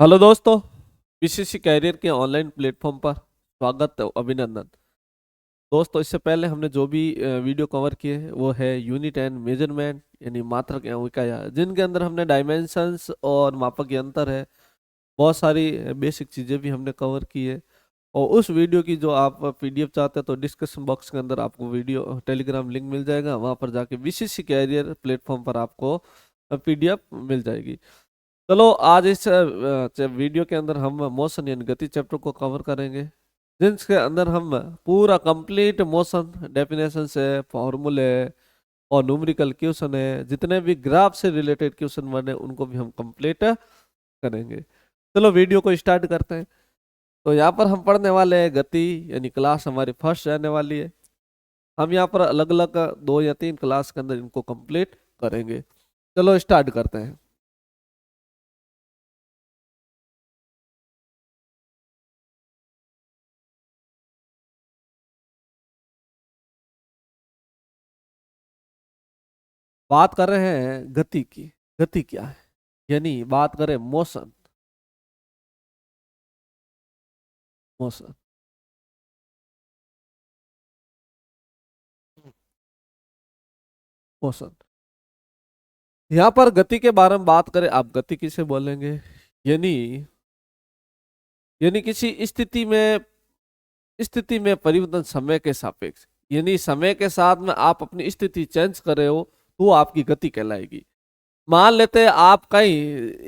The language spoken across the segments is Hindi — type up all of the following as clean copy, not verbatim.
हेलो दोस्तों। पीसीसी कैरियर के ऑनलाइन प्लेटफॉर्म पर स्वागत है, अभिनंदन। दोस्तों, इससे पहले हमने जो भी वीडियो कवर किए हैं वो है यूनिट एंड मेजरमेंट यानी मात्रक एवं इकाइयाँ, जिनके अंदर हमने डायमेंशंस और मापक के अंतर है, बहुत सारी बेसिक चीज़ें भी हमने कवर की है। और उस वीडियो की जो आप पीडीएफ चाहते हैं तो डिस्क्रिप्शन बॉक्स के अंदर आपको वीडियो टेलीग्राम लिंक मिल जाएगा, वहाँ पर जाके बीसीसी कैरियर प्लेटफॉर्म पर आपको पीडीएफ मिल जाएगी। चलो, आज इस वीडियो के अंदर हम मोशन यानी गति चैप्टर को कवर करेंगे, जिसके अंदर हम पूरा कंप्लीट मोशन डेफिनेशन से फॉर्मूले और न्यूमेरिकल क्वेश्चन है, जितने भी ग्राफ से रिलेटेड क्वेश्चन बने उनको भी हम कंप्लीट करेंगे। चलो वीडियो को स्टार्ट करते हैं। तो यहाँ पर हम पढ़ने वाले हैं गति, यानी क्लास हमारी फर्स्ट रहने वाली है। हम यहाँ पर अलग अलग 2 या 3 क्लास के अंदर इनको कंप्लीट करेंगे। चलो स्टार्ट करते हैं। बात कर रहे हैं गति की। गति क्या है, यानी बात करें मोशन। मोशन मोशन यहाँ पर गति के बारे में बात करें, आप गति किसे बोलेंगे? यानी यानी किसी स्थिति में परिवर्तन समय के सापेक्ष, यानी समय के साथ में आप अपनी स्थिति चेंज कर रहे हो तो वो आपकी गति कहलाएगी। मान लेते हैं आप कहीं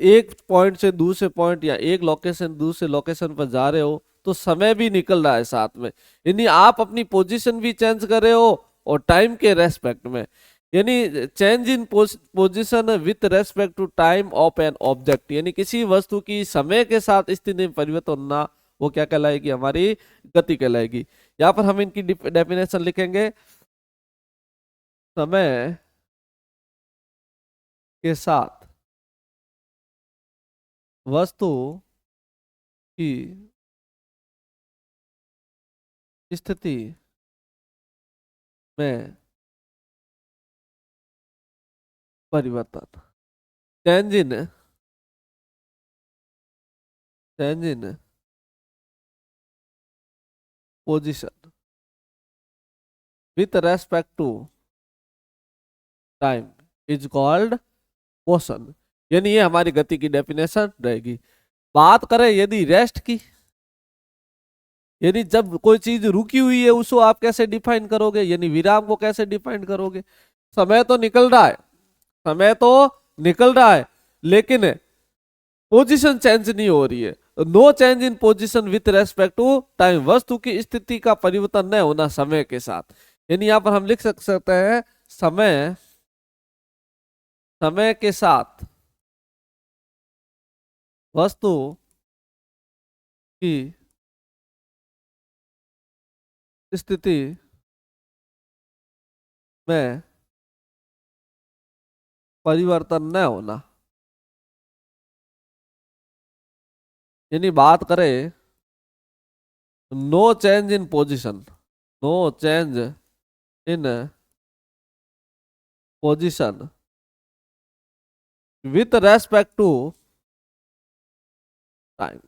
एक पॉइंट से दूसरे पॉइंट या एक लोकेशन दूसरे लोकेशन पर जा रहे हो तो समय भी निकल रहा है साथ में, यानी आप अपनी पोजीशन भी चेंज कर रहे हो और टाइम के रेस्पेक्ट में, यानी change in position with respect to time of an object, यानी किसी वस्तु की समय के साथ स्थिति में परिवर्तन होना, वो क्या कहलाएगी? हमारी गति कहलाएगी। यहाँ पर हम इनकी डेफिनेशन लिखेंगे। समय के साथ वस्तु की स्थिति में परिवर्तन, change in position with respect to time is called motion, यानी ये हमारी गति की डेफिनेशन रहेगी। बात करें यदि रेस्ट की, यानी जब कोई चीज रुकी हुई है उसको आप कैसे डिफाइन करोगे, यानी विराम को कैसे डिफाइन करोगे? समय तो निकल रहा है, समय तो निकल रहा है, लेकिन पोजीशन चेंज नहीं हो रही है। No change in position with respect to time, वस्तु की स्थिति का परिवर्तन न होना समय के साथ, यानी यहां पर हम लिख सकते हैं समय समय के साथ वस्तु की स्थिति में परिवर्तन न होना, यानी बात करें no change in position, no change in position with respect to time,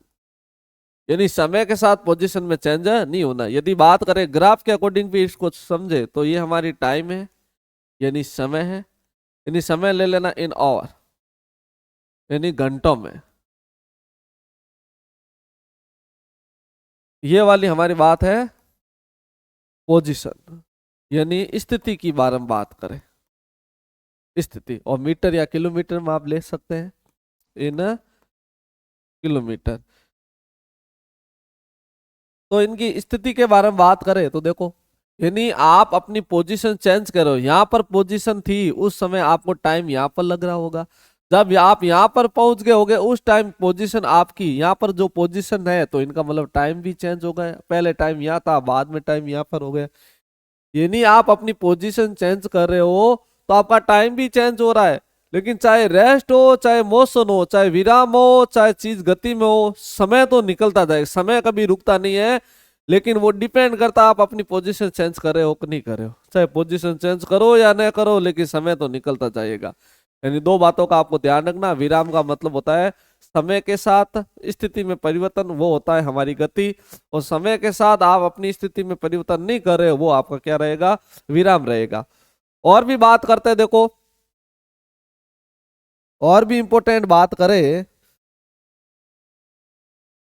यानी समय के साथ पोजीशन में चेंज नहीं होना। यदि बात करें ग्राफ के अकॉर्डिंग भी इसको समझे तो ये हमारी टाइम है, यानी समय है, यानी समय ले लेना इन आवर, यानी घंटों में। ये वाली हमारी बात है पोजीशन, यानी स्थिति की बारे में बात करें, स्थिति। और मीटर या किलोमीटर में आप ले सकते हैं इन किलोमीटर। तो इनकी स्थिति के बारे में बात करें तो देखो, यानी आप अपनी पोजीशन चेंज करो, यहाँ पर पोजीशन थी उस समय आपको टाइम यहाँ पर लग रहा होगा, जब आप यहाँ पर पहुंच गए होगे उस टाइम पोजीशन आपकी यहाँ पर जो पोजीशन है, तो इनका मतलब टाइम भी चेंज हो गया, पहले टाइम यहाँ था बाद में टाइम यहाँ पर हो गया। यानी आप अपनी पोजीशन चेंज कर रहे हो तो आपका टाइम भी चेंज हो रहा है, लेकिन चाहे रेस्ट हो, चाहे मोशन हो, चाहे विराम हो, चाहे चीज गति में हो, समय तो निकलता जाएगा, समय कभी रुकता नहीं है। लेकिन वो डिपेंड करता है आप अपनी पोजीशन चेंज कर रहे हो कि नहीं कर रहे हो, चाहे पोजीशन चेंज करो या नहीं करो, लेकिन समय तो निकलता जाएगा। यानी 2 बातों का आपको ध्यान रखना। विराम का मतलब होता है समय के साथ स्थिति में परिवर्तन वो होता है हमारी गति, और समय के साथ आप अपनी स्थिति में परिवर्तन नहीं कर रहे हो वो आपका क्या रहेगा, विराम रहेगा। और भी बात करते हैं, देखो और भी इंपॉर्टेंट बात करें,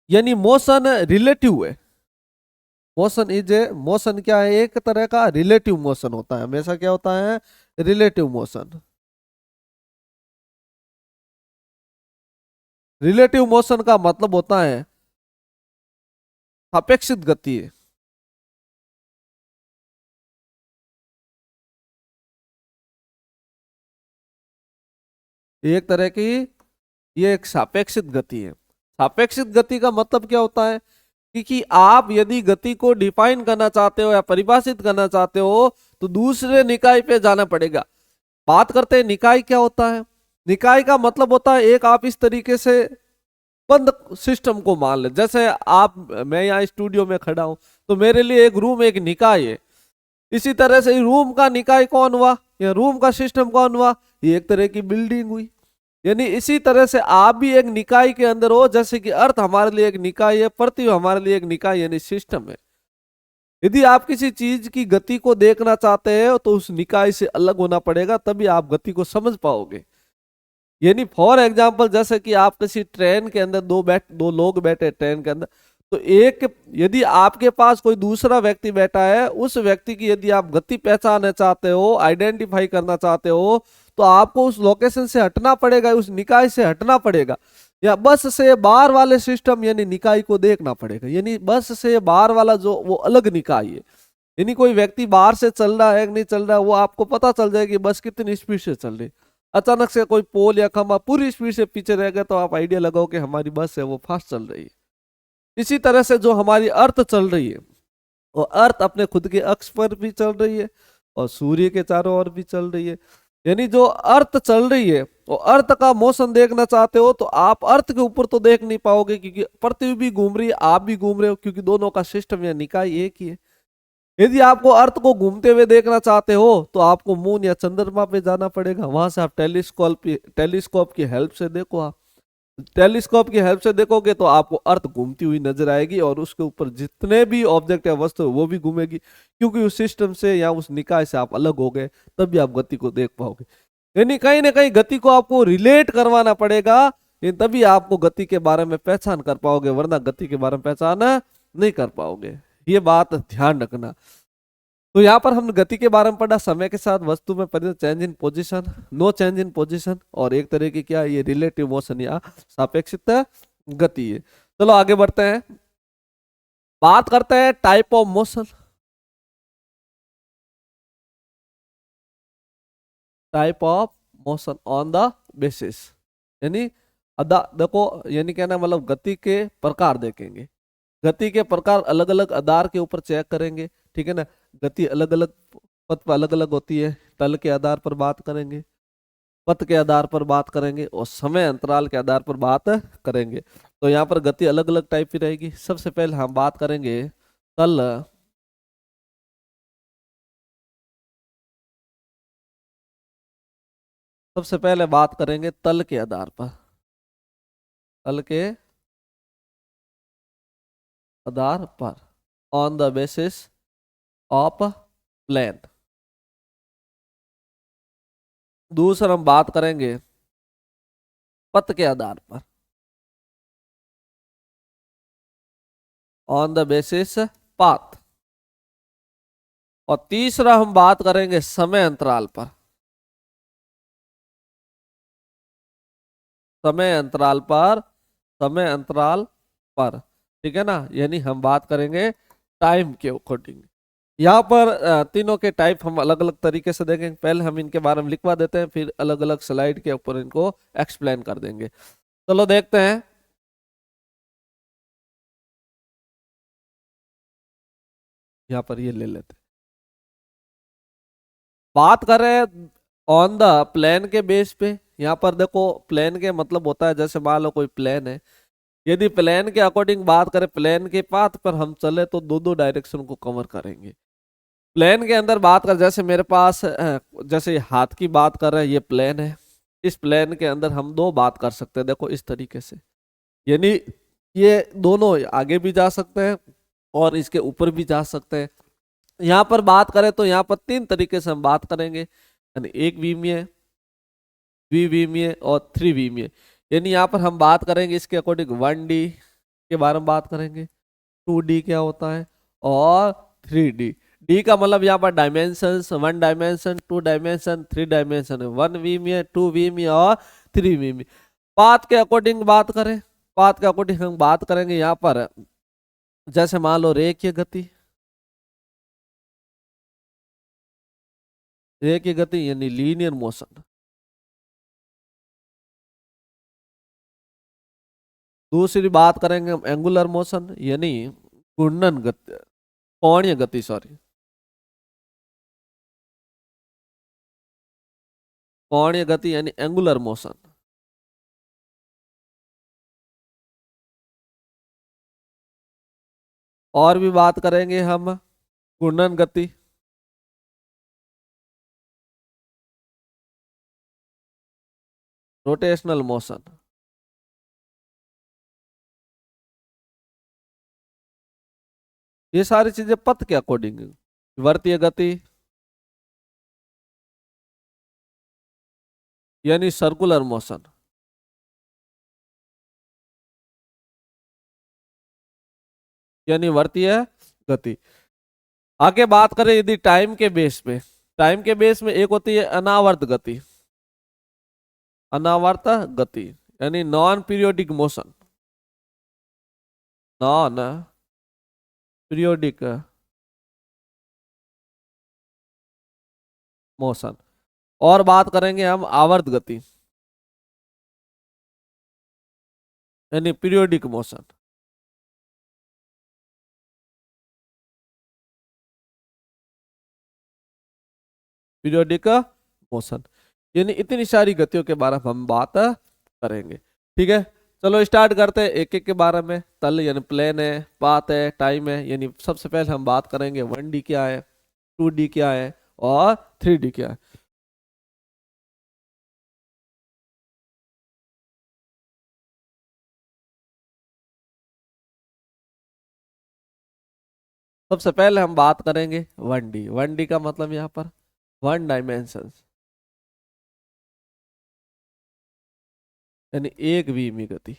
यानी मोशन रिलेटिव है। मोशन इज ए, मोशन क्या है, एक तरह का रिलेटिव मोशन होता है, हमेशा क्या होता है, रिलेटिव मोशन। रिलेटिव मोशन का मतलब होता है सापेक्षित गति है। एक तरह की ये एक सापेक्षित गति है। सापेक्षित गति का मतलब क्या होता है कि आप यदि गति को डिफाइन करना चाहते हो या परिभाषित करना चाहते हो तो दूसरे निकाय पे जाना पड़ेगा। बात करते हैं निकाय क्या होता है। निकाय का मतलब होता है एक आप इस तरीके से बंद सिस्टम को मान ले, जैसे आप मैं यहाँ स्टूडियो में खड़ा हूं तो मेरे लिए एक रूम एक निकाय है। इसी तरह से रूम का निकाय कौन हुआ या रूम का सिस्टम कौन हुआ, ये एक तरह की बिल्डिंग हुई। यानी इसी तरह से आप भी एक निकाय के अंदर हो, जैसे कि अर्थ हमारे लिए एक निकाय है, पृथ्वी हमारे लिए एक निकाय यानी सिस्टम है। यदि आप किसी चीज की गति को देखना चाहते हैं तो उस निकाय से अलग होना पड़ेगा, तभी आप गति को समझ पाओगे। यानी फॉर एग्जाम्पल जैसे कि आप किसी ट्रेन के अंदर दो लोग बैठे ट्रेन के अंदर, तो एक यदि आपके पास कोई दूसरा व्यक्ति बैठा है, उस व्यक्ति की यदि आप गति पहचानना चाहते हो, आइडेंटिफाई करना चाहते हो, तो आपको उस लोकेशन से हटना पड़ेगा, उस निकाय से हटना पड़ेगा, या बस से बाहर वाले सिस्टम यानी निकाय को देखना पड़ेगा। यानी बस से बाहर वाला जो वो अलग निकाय है। यानी कोई व्यक्ति बाहर से चल रहा है कि नहीं चल रहा है वो आपको पता चल जाएगा कि बस कितनी स्पीड से चल रही। अचानक से कोई पोल या खंभा पूरी स्पीड से पीछे रह गया तो आप आइडिया लगाओ कि हमारी बस है वो फास्ट चल रही है। इसी तरह से जो हमारी अर्थ चल रही है वो अर्थ अपने खुद के अक्ष पर भी चल रही है और सूर्य के चारों ओर भी चल रही है। यानी जो अर्थ चल रही है वो अर्थ का मोशन देखना चाहते हो तो आप अर्थ के ऊपर तो देख नहीं पाओगे, क्योंकि पृथ्वी भी घूम रही है, आप भी घूम रहे हो, क्योंकि दोनों का सिस्टम या निकाय एक ही है। यदि आपको अर्थ को घूमते हुए देखना चाहते हो तो आपको मून या चंद्रमा पे जाना पड़ेगा, वहां से आप टेलीस्कोप की हेल्प से देखो। आप टेलीस्कोप की हेल्प से देखोगे तो आपको अर्थ घूमती हुई नजर आएगी और उसके ऊपर जितने भी ऑब्जेक्ट या वस्तु है वो भी घूमेगी, क्योंकि उस सिस्टम से या उस निकाय से आप अलग हो गए, तभी आप गति को देख पाओगे। यानी कहीं ना कहीं गति को आपको रिलेट करवाना पड़ेगा, तभी आपको गति के बारे में पहचान कर पाओगे, वरना गति के बारे में पहचान नहीं कर पाओगे। ये बात ध्यान रखना। तो यहाँ पर हमने गति के बारे में पढ़ा, समय के साथ वस्तु में परिवर्तन, change in position, no change in position, और एक तरह की क्या ये रिलेटिव मोशन या सापेक्षित गति है। चलो आगे बढ़ते हैं, बात करते हैं type of motion. Type of motion on the basis, यानी अदा देखो, यानी कहना मतलब गति के प्रकार देखेंगे। गति के प्रकार अलग अलग आधार के ऊपर चेक करेंगे, ठीक है ना। गति अलग अलग पथ पर अलग अलग होती है, तल के आधार पर बात करेंगे, पथ के आधार पर बात करेंगे और समय अंतराल के आधार पर बात करेंगे। तो यहाँ पर गति अलग अलग टाइप की रहेगी। सबसे पहले हम बात करेंगे तल, सबसे पहले बात करेंगे तल के आधार पर, तल के आधार पर, on the basis of plane. दूसरा हम बात करेंगे पथ के आधार पर, ऑन द बेसिस पाथ। और तीसरा हम बात करेंगे समय अंतराल पर, समय अंतराल पर, समय अंतराल पर, ठीक है ना। यानी हम बात करेंगे टाइम के अकॉर्डिंग। यहाँ पर तीनों के टाइप हम अलग अलग तरीके से देखेंगे। पहले हम इनके बारे में लिखवा देते हैं, फिर अलग अलग स्लाइड के ऊपर इनको एक्सप्लेन कर देंगे। चलो देखते हैं। यहाँ पर ये ले लेते हैं, बात कर रहे हैं ऑन द प्लेन के बेस पे। यहाँ पर देखो प्लेन के मतलब होता है, जैसे मान लो कोई प्लेन है, यदि प्लेन के अकॉर्डिंग बात करें, प्लेन के पाथ पर हम चले तो दो दो डायरेक्शन को कवर करेंगे। प्लेन के अंदर बात कर, जैसे मेरे पास जैसे हाथ की बात कर रहे हैं, ये प्लेन है, इस प्लेन के अंदर हम दो बात कर सकते हैं, देखो इस तरीके से, यानी ये दोनों आगे भी जा सकते हैं और इसके ऊपर भी जा सकते हैं। यहाँ पर बात करें तो यहाँ पर तीन तरीके से हम बात करेंगे, यानी एक विमीय, द्विविमीय और त्रिविमीय। यानी यहाँ पर हम बात करेंगे इसके अकॉर्डिंग 1D के बारे में बात करेंगे, 2D क्या होता है और 3D। डी का मतलब यहाँ पर डायमेंशंस, 1 डायमेंशन, 2 डायमेंशन, 3 डायमेंशन है, 1 विमीय, 2 विमीय और 3 विमीय। पाथ के अकॉर्डिंग बात करें, पाथ के अकॉर्डिंग हम बात करेंगे यहाँ पर, जैसे मान लो रेखीय गति, रेखीय गति यानी लीनियर मोशन। दूसरी बात करेंगे हम एंगुलर मोशन यानी घूर्णन गति, कोणीय गति, सॉरी कोणीय गति यानी एंगुलर मोशन। और भी बात करेंगे हम घूर्णन गति, रोटेशनल मोशन। ये सारी चीजें पथ के अकॉर्डिंग, वर्तीय गति यानी सर्कुलर मोशन, यानी वर्तीय गति। आगे बात करें यदि टाइम के बेस पे, टाइम के बेस में एक होती है अनावर्त गति, अनावर्त गति यानी non periodic motion, non periodic motion. और बात करेंगे हम आवर्त गति यानी पीरियोडिक मोशन। पीरियोडिक मोशन यानी इतनी सारी गतियों के बारे में हम बात करेंगे। ठीक है, चलो स्टार्ट करते हैं एक एक के बारे में। तल यानी प्लेन है, पाथ है, टाइम है। यानी सबसे पहले हम बात करेंगे 1D क्या है, 2D क्या है और 3D क्या है। सबसे पहले हम बात करेंगे 1D। 1D का मतलब यहाँ पर 1 डायमेंशन यानी एक विमीय गति।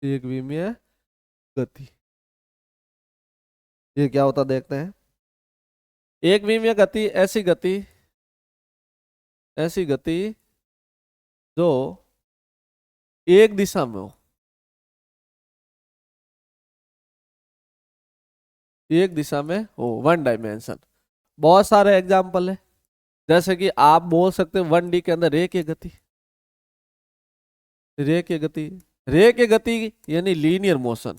एक विमीय गति ये क्या होता देखते हैं। एक विमीय गति ऐसी गति, ऐसी गति जो एक दिशा में हो, एक दिशा में हो, 1 डायमेंशन। बहुत सारे एग्जाम्पल है, जैसे कि आप बोल सकते हैं 1D के अंदर रेखीय गति, रेखीय गति, रेखीय गति यानी लीनियर मोशन।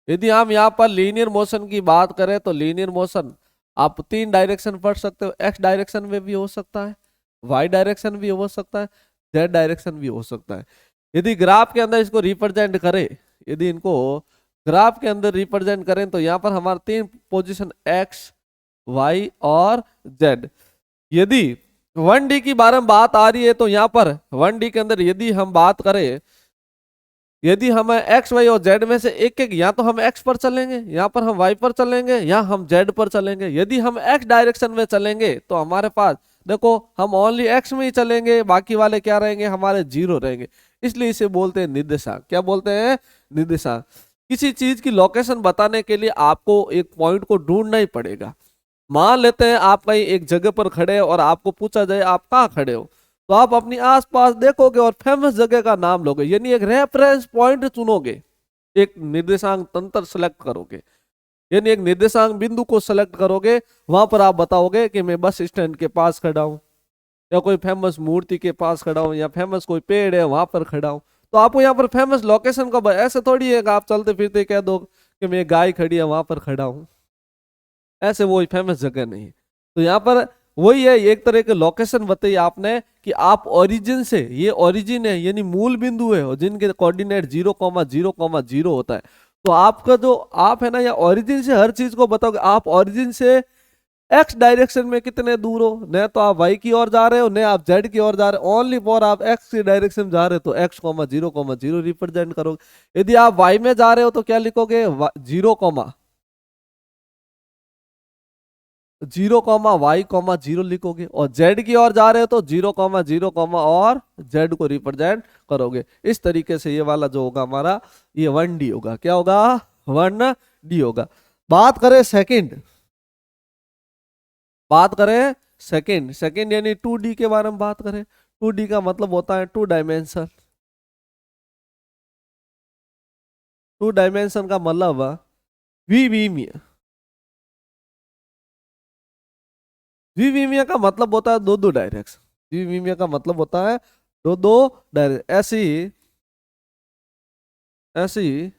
यदि हम यहाँ पर लीनियर मोशन की बात करें तो लीनियर मोशन आप 3 डायरेक्शन पढ़ सकते हो, एक्स डायरेक्शन में भी हो सकता है, वाई डायरेक्शन भी हो सकता है, जेड डायरेक्शन भी हो सकता है। यदि ग्राफ के अंदर इसको रिप्रेजेंट करें, यदि इनको ग्राफ के अंदर रिप्रेजेंट करें तो यहाँ पर हमारे 3 पोजीशन एक्स, वाई और जेड। यदि 1D की बारे में बात आ रही है तो यहाँ पर 1D के अंदर यदि हम बात करें, यदि हम एक्स वाई और जेड में से एक एक, या तो हम एक्स पर चलेंगे, यहाँ पर हम वाई पर चलेंगे, या हम जेड पर चलेंगे। यदि हम एक्स डायरेक्शन में चलेंगे तो हमारे पास देखो हम ओनली एक्स में ही चलेंगे, बाकी वाले क्या रहेंगे हमारे जीरो रहेंगे। इसलिए इसे बोलते हैं निर्देशांक। क्या बोलते हैं? निर्देशांक। किसी चीज की लोकेशन बताने के लिए आपको एक पॉइंट को ढूंढना ही पड़ेगा। मान लेते हैं आप कहीं एक जगह पर खड़े हो और आपको पूछा जाए आप कहाँ खड़े हो, तो आप अपनी आसपास देखोगे और फेमस जगह का नाम लोगे, यानी एक रेफरेंस पॉइंट चुनोगे, एक निर्देशांक तंत्र सेलेक्ट करोगे, यानी एक निर्देशांक बिंदु को सेलेक्ट करोगे। वहां पर आप बताओगे कि मैं बस स्टैंड के पास खड़ा हूँ, या कोई फेमस मूर्ति के पास खड़ा हूँ, या फेमस कोई पेड़ है वहां पर खड़ा हूँ। तो आपको यहाँ पर फेमस लोकेशन का ऐसे थोड़ी है कि आप चलते फिरते कह दो कि मैं गाय खड़ी है वहां पर खड़ा हूँ, ऐसे वो फेमस जगह नहीं है। तो यहाँ पर वही है, एक तरह के लोकेशन बताइए आपने कि आप ओरिजिन से, ये ओरिजिन है यानी मूल बिंदु है, और जिनके कोऑर्डिनेट 0,0,0 होता है, तो आपका जो आप है ना, या ओरिजिन से हर चीज को बताओगे। आप ओरिजिन से एक्स डायरेक्शन में कितने दूर हो, न तो आप वाई की ओर जा रहे हो न आप जेड की ओर जा रहे हो, ओनली फॉर आप एक्स की डायरेक्शन जा रहे हो तो एक्स कॉमा जीरो रिप्रेजेंट करोगे। यदि आप वाई में जा रहे हो तो क्या लिखोगे, zero comma y comma zero लिखोगे, और जेड की ओर जा रहे हो तो जीरो कॉमा और जेड को रिप्रेजेंट करोगे। इस तरीके से ये वाला जो होगा हमारा, ये 1D होगा। क्या होगा, 1D होगा। बात करें सेकंड, बात करें सेकंड, सेकंड यानी 2D के बारे में बात करें। 2D का मतलब होता है टू डायमेंशन। टू डायमेंशन का मतलब विविमीय। विविमीय का मतलब होता है दो दो डायरेक्शन। विविमीय का मतलब होता है दो दो डायरेक्शन। ऐसी ऐसी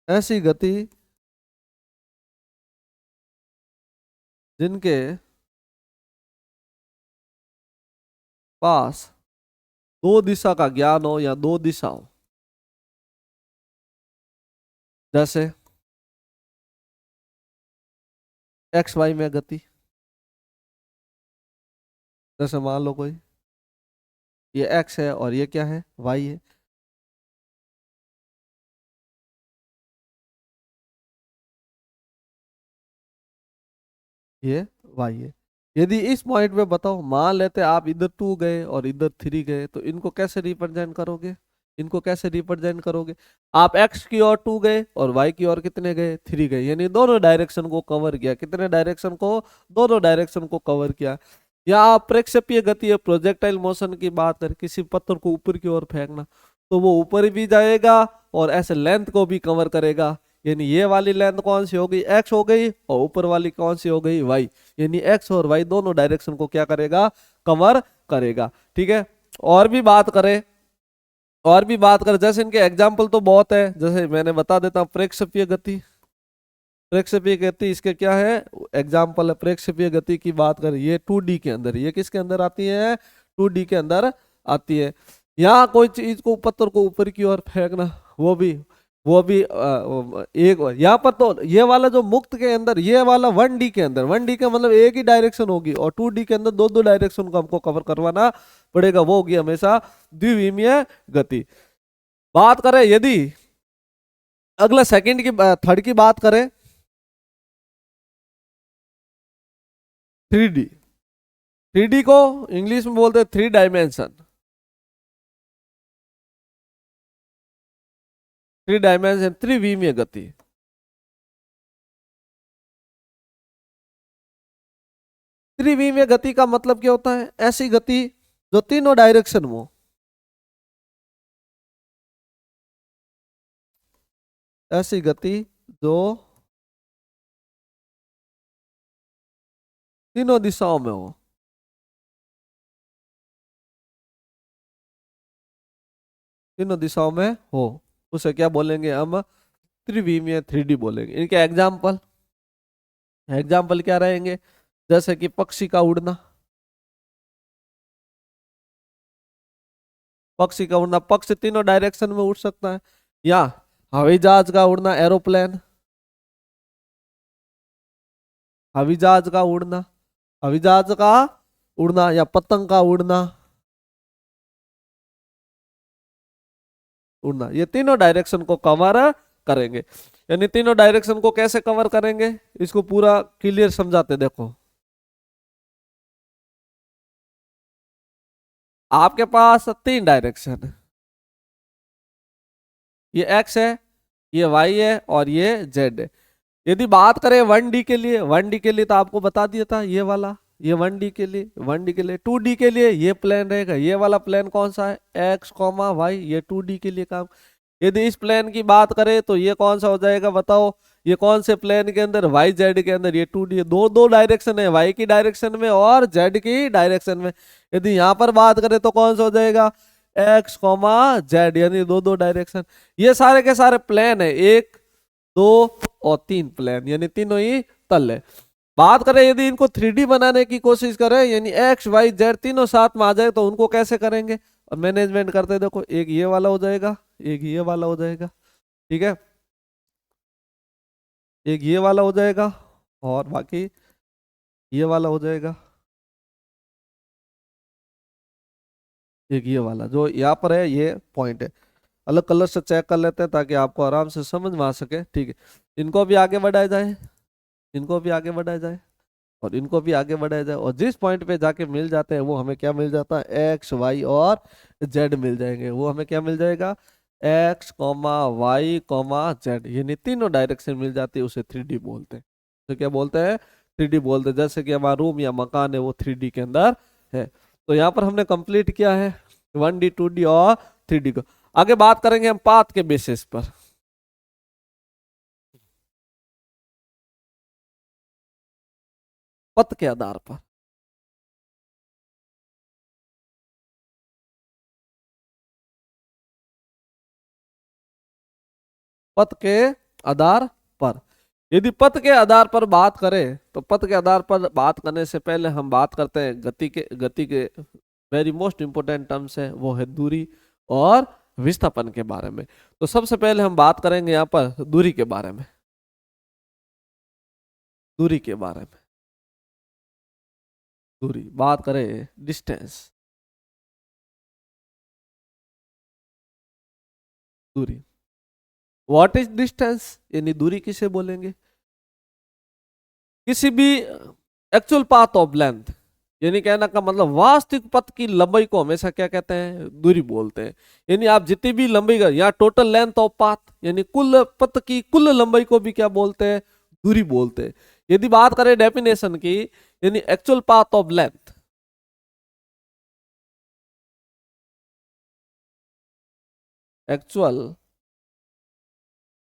ऐसी गति जिनके पास दो दिशा का ज्ञान हो या दो दिशा हो, जैसे एक्स वाई में गति। जैसे मान लो कोई, ये एक्स है और ये क्या है, वाई है। ये वाई है। यदि इस पॉइंट पे बताओ, मान लेते आप इधर 2 गए और इधर 3 गए, तो इनको कैसे रिप्रेजेंट करोगे, इनको कैसे रिप्रेजेंट करोगे। आप एक्स की ओर 2 गए और वाई की ओर कितने गए, 3 गए, यानी दोनों डायरेक्शन को कवर किया। कितने डायरेक्शन को, दोनों डायरेक्शन को कवर किया। या आप प्रक्षेपीय गति या प्रोजेक्टाइल मोशन की बात करें, किसी पत्थर को ऊपर की ओर फेंकना, तो वो ऊपर भी जाएगा और ऐसे लेंथ को भी कवर करेगा। यानी ये वाली लेंथ कौन सी हो गई, एक्स हो गई, और ऊपर वाली कौन सी हो गई, वाई। यानी एक्स और वाई दोनों डायरेक्शन को क्या करेगा, कवर करेगा। ठीक है। और भी बात करें, और भी बात करें, जैसे इनके एग्जाम्पल तो बहुत है। जैसे मैंने बता देता हूँ, प्रेक्षेपीय गति। प्रेक्षेपीय गति इसके क्या है, एग्जाम्पल है। प्रेक्षेपीय गति की बात करें, ये 2D के अंदर, ये किसके अंदर आती है, 2D के अंदर आती है। यहाँ कोई चीज को, पत्थर को ऊपर की ओर फेंकना, वो भी एक। यहाँ पर तो ये वाला जो मुक्त के अंदर, ये वाला 1D के अंदर, 1D का मतलब एक ही डायरेक्शन होगी, और 2D के अंदर दो दो डायरेक्शन को हमको कवर करवाना पड़ेगा। वो होगी हमेशा द्विविमीय गति। बात करें यदि अगला सेकंड की, थर्ड की बात करें, 3D। 3D को इंग्लिश में बोलते हैं 3 डायमेंशन। 3 डायमेंशन, त्रिविमीय गति। त्रिविमीय गति का मतलब क्या होता है, ऐसी गति जो तीनों डायरेक्शन में हो। ऐसी गति जो तीनों दिशाओं में हो। तीनों दिशाओं में हो, उसे क्या बोलेंगे हम, त्रिविमीय 3D बोलेंगे। इनके एग्जाम्पल, एग्जाम्पल क्या रहेंगे, जैसे कि पक्षी का उड़ना। पक्षी का उड़ना, पक्षी तीनों डायरेक्शन में उड़ सकता है। या हवाई जहाज का उड़ना, एरोप्लेन। हवाई जहाज का उड़ना, हवाई जहाज का उड़ना, या पतंग का उड़ना, उड़ना, ये तीनों डायरेक्शन को कवर करेंगे। यानी तीनों डायरेक्शन को कैसे कवर करेंगे, इसको पूरा क्लियर समझाते। देखो, आपके पास 3 डायरेक्शन है, ये एक्स है, ये वाई है, और ये जेड है। यदि बात करें 1D के लिए, 1D के लिए तो आपको बता दिया था ये वाला, ये 1D के लिए, 1D के लिए। 2D के लिए ये प्लेन रहेगा, ये वाला प्लेन कौन सा है, एक्स कॉमा वाई, ये 2D के लिए काम। यदि इस प्लेन की बात करें तो ये कौन सा हो जाएगा, बताओ, ये कौन से प्लेन के अंदर, वाई जेड के अंदर। ये 2D है, दो दो डायरेक्शन है, वाई की डायरेक्शन में और जेड की डायरेक्शन में। यदि यहाँ पर बात करें तो कौन सा हो जाएगा, एक्स कॉमा जेड, यानी दो दो डायरेक्शन। ये सारे के सारे प्लेन है, 1 2 और 3 प्लेन, यानी तीनों ही तल है। बात करें यदि इनको 3D बनाने की कोशिश करें, यानी एक्स वाई जेड तीनों साथ में आ जाए, तो उनको कैसे करेंगे, और मैनेजमेंट करते देखो, एक ये वाला हो जाएगा, एक ये वाला हो जाएगा। ठीक है, एक ये वाला हो जाएगा और बाकी ये वाला हो जाएगा, एक ये वाला जो यहाँ पर है ये पॉइंट है। अलग कलर से चेक कर लेते हैं ताकि आपको आराम से समझ में आ सके। ठीक है, इनको भी आगे बढ़ाया जाए, इनको भी आगे बढ़ाया जाए और इनको भी आगे बढ़ाया जाए, और जिस पॉइंट पे जाके मिल जाते हैं वो हमें क्या मिल जाता है, एक्स वाई और जेड मिल जाएंगे। वो हमें क्या मिल जाएगा, x comma y comma z, यानी तीनों डायरेक्शन मिल जाती है, उसे 3D बोलते हैं। तो क्या बोलते हैं, 3D बोलते हैं। जैसे कि हमारा रूम या मकान है वो 3D के अंदर है। तो यहाँ पर हमने कंप्लीट किया है 1D 2D और 3D को। आगे बात करेंगे हम पाथ के बेसिस पर। पथ के आधार पर, पथ के आधार पर, यदि पथ के आधार पर बात करें तो पथ के आधार पर बात करने से पहले हम बात करते हैं गति के वेरी मोस्ट इंपोर्टेंट टर्म्स है, वो है दूरी और विस्थापन के बारे में। तो सबसे पहले हम बात करेंगे यहाँ पर दूरी के बारे में, दूरी के बारे में। दूरी बात करें, डिस्टेंस, दूरी। व्हाट इज डिस्टेंस, यानी दूरी किसे बोलेंगे, किसी भी एक्चुअल पाथ ऑफ लेंथ, यानी कहना का मतलब वास्तविक पथ की लंबाई को हमेशा क्या कहते हैं, दूरी बोलते हैं। यानी आप जितनी भी लंबाई का, या टोटल लेंथ ऑफ पाथ, यानी कुल पथ की कुल लंबाई को भी क्या बोलते हैं, दूरी बोलते हैं। यदि बात करें डेफिनेशन की, यानी actual path of length, actual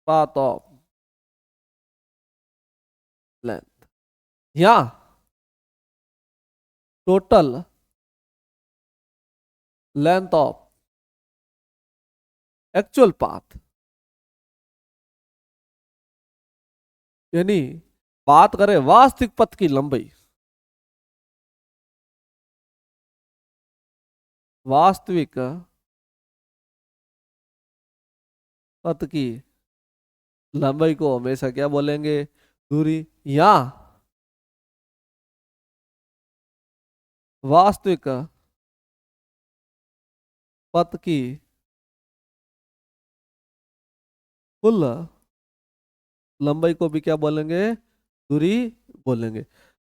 path of length या total length of actual path, यानी बात करें वास्तविक पथ की लंबाई, वास्तविक पथ की लंबाई को हमेशा क्या बोलेंगे, दूरी, या वास्तविक पथ की कुल लंबाई को भी क्या बोलेंगे, दूरी बोलेंगे।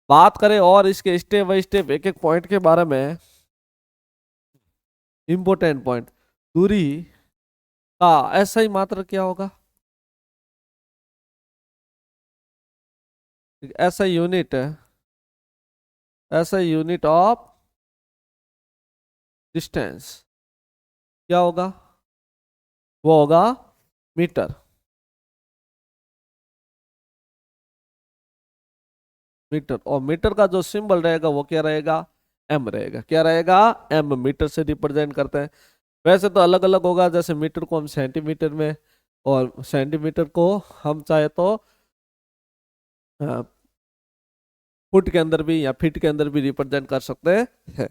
बात करें और इसके स्टेप बाय स्टेप एक एक पॉइंट के बारे में, इंपॉर्टेंट पॉइंट, दूरी का ऐसा ही मात्रक क्या होगा, ऐसा यूनिट, ऐसा यूनिट ऑफ डिस्टेंस क्या होगा, वो होगा मीटर। मीटर, और मीटर का जो सिंबल रहेगा वो क्या रहेगा, एम रहेगा। क्या रहेगा, एम, मीटर से रिप्रेजेंट करते हैं। वैसे तो अलग अलग होगा, जैसे मीटर को हम सेंटीमीटर में, और सेंटीमीटर को हम चाहे तो फुट के अंदर भी या फीट के अंदर भी रिप्रेजेंट कर सकते हैं।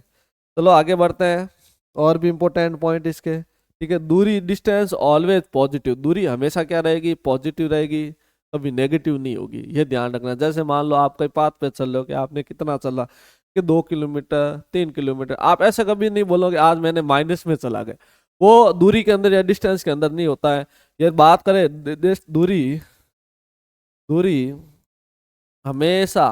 चलो आगे बढ़ते हैं, और भी इंपॉर्टेंट पॉइंट इसके। ठीक है, दूरी, डिस्टेंस ऑलवेज पॉजिटिव, दूरी हमेशा क्या रहेगी, पॉजिटिव रहेगी, कभी नेगेटिव नहीं होगी, ये ध्यान रखना। जैसे मान लो आप कहीं पाथ पे चल रहे हो कि आपने कितना चला, कि 2 किलोमीटर 3 किलोमीटर, आप ऐसे कभी नहीं बोलोगे आज मैंने माइनस में चला गया, वो दूरी के अंदर या डिस्टेंस के अंदर नहीं होता है। ये बात करें दूरी, दूरी हमेशा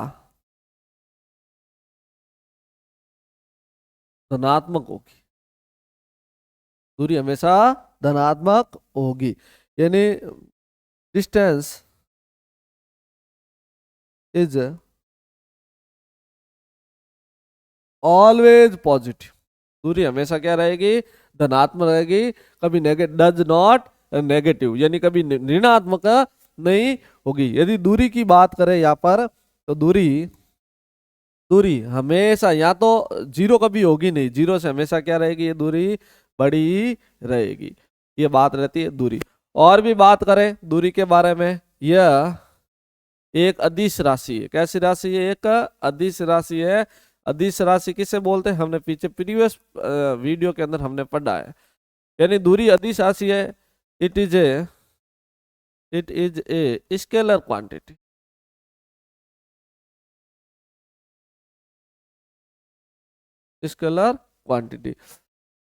धनात्मक होगी, दूरी हमेशा धनात्मक होगी, यानी डिस्टेंस इज ऑलवेज पॉजिटिव, दूरी हमेशा क्या रहेगी, धनात्मक रहेगी, कभी डज नॉट नेगेटिव, यानी कभी ऋणात्मक नहीं होगी। यदि दूरी की बात करें यहाँ पर, तो दूरी, दूरी हमेशा या तो जीरो कभी होगी नहीं, जीरो से हमेशा क्या रहेगी, ये दूरी बड़ी रहेगी। ये बात रहती है दूरी। और भी बात करें दूरी के बारे में, यह एक अदिश राशि है। कैसी राशि है, एक अदिश राशि है। अदिश राशि किसे बोलते हैं, हमने पीछे प्रीवियस वीडियो के अंदर हमने पढ़ा है। यानी दूरी अदिश राशि है, it is a it is a scalar quantity. Scalar quantity.